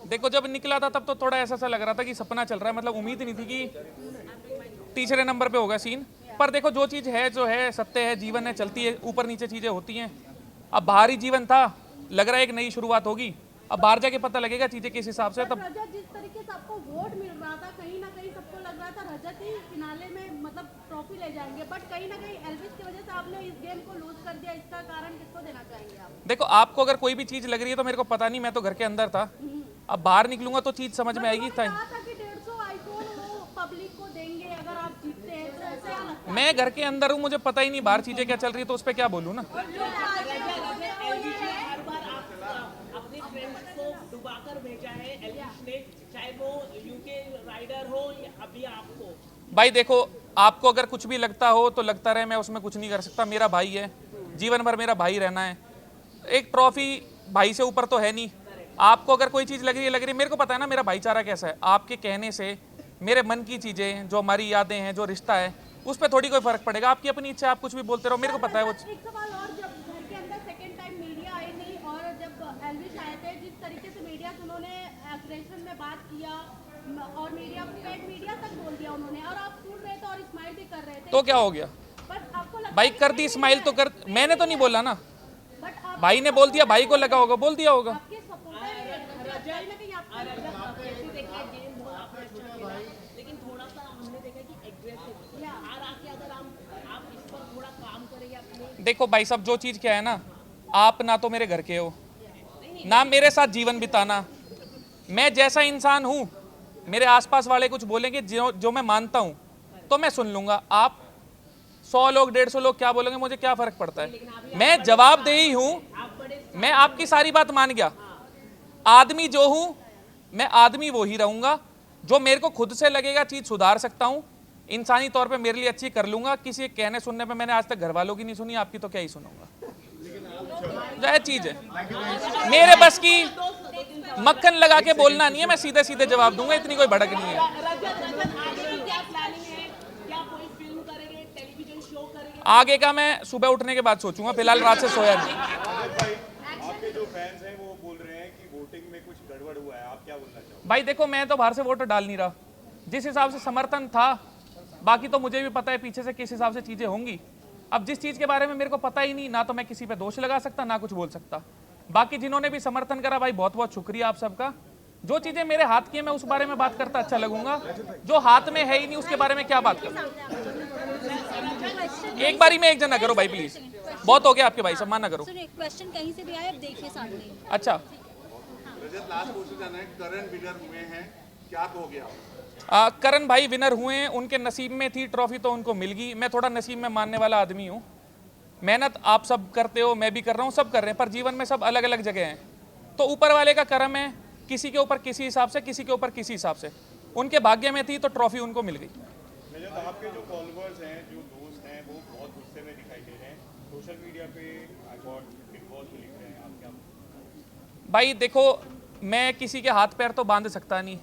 देखो जब निकला था तब तो थोड़ा ऐसा सा लग रहा था कि सपना चल रहा है, मतलब उम्मीद नहीं थी कि तीसरे नंबर पे होगा सीन। पर देखो जो चीज़ है जो है सत्य है, जीवन है, चलती है, ऊपर नीचे चीज़ें होती हैं। अब बाहरी जीवन था, लग रहा है एक नई शुरुआत होगी, अब बाहर जाके पता लगेगा चीज़ें किस हिसाब से। तब रजत जिस तरीके से आपको वोट मिल रहा था, कहीं ना कहीं सबको लग रहा था रजत ही फिनाले में मतलब ट्रॉफी ले जाएंगे, बट कहीं ना कहीं एल्विस की वजह से आपने इस गेम को लूज कर दिया। इसका कारण किसको देना चाहेंगे आप? देखो आपको अगर कोई भी चीज़ लग रही है तो मेरे को पता नहीं, मैं तो घर के अंदर था, अब बाहर निकलूंगा तो चीज़ समझ में आएगी। कहा था कि 150 आईफोन वो पब्लिक को देंगे अगर आप जीतते हैं, तो ऐसे क्या लगता है? मैं घर के अंदर हूँ, मुझे पता ही नहीं बाहर चीज़ें क्या चल रही है, तो उस पर क्या बोलूँ ना। अपने फ्रेंड्स को डुबाकर भेजा है एल्विस ने, चाहे वो यूके राइडर हो या अभी आपको। भाई देखो आपको अगर कुछ भी लगता हो तो लगता रहे, मैं उसमें कुछ नहीं कर सकता। मेरा भाई है, जीवन भर मेरा भाई रहना है। एक ट्रॉफी भाई से ऊपर तो है नहीं। आपको अगर कोई चीज़ लग रही है, मेरे को पता है ना मेरा भाईचारा कैसा है। आपके कहने से मेरे मन की चीज़ें, जो हमारी यादें हैं, जो रिश्ता है, उस पर थोड़ी कोई फर्क पड़ेगा। आपकी अपनी इच्छा, आप कुछ भी बोलते रहो, मेरे को पता है वो। एक सवाल और, जब घर के अंदर सेकंड टाइम मीडिया आई नहीं और जब एल्विस आए थे, जिस तरीके से मीडिया से उन्होंने एग्रेशन में बात किया और मीडिया तक बोल दिया उन्होंने, और आप सुन रहे थे और स्माइल भी कर रहे थे, तो क्या हो गया बट आपको लगता भाई? है कर दी स्माइल तो कर, मैंने तो नहीं बोला ना, बट आप भाई ने बोल दिया, भाई को लगा होगा, बोल दिया होगा। आपके सपोर्टर कहीं ना कहीं आपको देखिए गेम बहुत आपने अच्छा खेला, लेकिन थोड़ा सा हमने देखा कि एग्रेसिव हार आके अगर आप इस पर थोड़ा काम करेंगे अपने। देखो भाई साहब, जो चीज़ क्या है ना, आप ना तो मेरे घर के हो, ना मेरे साथ जीवन बिताना। मैं जैसा इंसान हूँ, मेरे आसपास वाले कुछ बोलेंगे जो मैं मानता हूँ तो मैं सुन लूँगा। आप 100 लोग 150 लोग क्या बोलेंगे, मुझे क्या फ़र्क पड़ता है। मैं जवाबदेही हूँ, मैं आपकी सारी बात मान गया। आदमी जो हूँ मैं आदमी वो ही रहूँगा। जो मेरे को खुद से लगेगा चीज़ सुधार सकता हूँ, इंसानी तौर पे मेरे लिए अच्छी कर लूँगा। किसी के कहने सुनने पे मैंने आज तक घर वालों की नहीं सुनी, आपकी तो क्या ही सुनूंगा। जायज़ चीज़ है, मेरे बस की मक्खन लगा के बोलना नहीं है, मैं सीधे सीधे जवाब दूंगा, इतनी कोई भड़क नहीं है। रजत आगे की क्या प्लानिंग है? क्या कोई फिल्म करेंगे, टेलीविजन शो करेंगे? आगे का मैं सुबह उठने के बाद सोचूंगा, फिलहाल रात से सोया नहीं। आपके जो फैंस हैं वो बोल रहे हैं कि वोटिंग में कुछ गड़बड़ हुआ है, आप क्या बोलना चाहोगे? भाई देखो मैं तो बाहर से वोट डाल नहीं रहा, जिस हिसाब से समर्थन था, बाकी तो मुझे भी पता है पीछे से किस हिसाब से चीज़ें होंगी। अब जिस चीज़ के बारे में मेरे को पता ही नहीं, ना तो मैं किसी पे दोष लगा सकता, ना कुछ बोल सकता। बाकी जिन्होंने भी समर्थन करा भाई, बहुत बहुत शुक्रिया आप सबका। जो चीज़ें मेरे हाथ की है मैं उस बारे में बात करता अच्छा लगूंगा, जो हाथ में है ही नहीं उसके बारे में क्या बात करूं। एक बारी में एक जना करो भाई प्लीज, बहुत हो गया आपके भाई, सम्मान ना करो। क्वेश्चन कहीं से भी आए, अब देखिए सामने। अच्छा रजत, लास्ट क्वेश्चन जाना है, करण विनर हुए हैं, क्या कहोगे आप? करण भाई विनर हुए हैं, उनके नसीब में थी ट्रॉफी तो उनको मिल गई। मैं थोड़ा नसीब में मानने वाला आदमी हूँ। मेहनत आप सब करते हो, मैं भी कर रहा हूँ, सब कर रहे हैं, पर जीवन में सब अलग अलग जगह हैं। तो ऊपर वाले का करम है, किसी के ऊपर किसी हिसाब से, किसी के ऊपर किसी हिसाब से। उनके भाग्य में थी तो ट्रॉफी उनको मिल गई। रजत, आपके जो फॉलोअर्स हैं, जो दोस्त हैं, वो बहुत गुस्से में दिखाई दे रहे हैं, सोशल मीडिया पे आई गॉट बिग बॉस भी लिख रहे हैं, आप क्या? भाई देखो मैं किसी के हाथ पैर तो बांध सकता नहीं,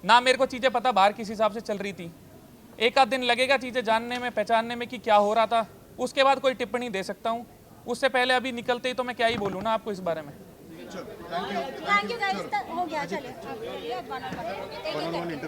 ना मेरे को चीज़ें पता बाहर किस हिसाब से चल रही थी। एक आध दिन लगेगा चीज़ें जानने में, पहचानने में कि क्या हो रहा था, उसके बाद कोई टिप्पणी दे सकता हूँ। उससे पहले अभी निकलते ही तो मैं क्या ही बोलूँ ना आपको इस बारे में। थैंक यू गाइस, हो गया, चलिए।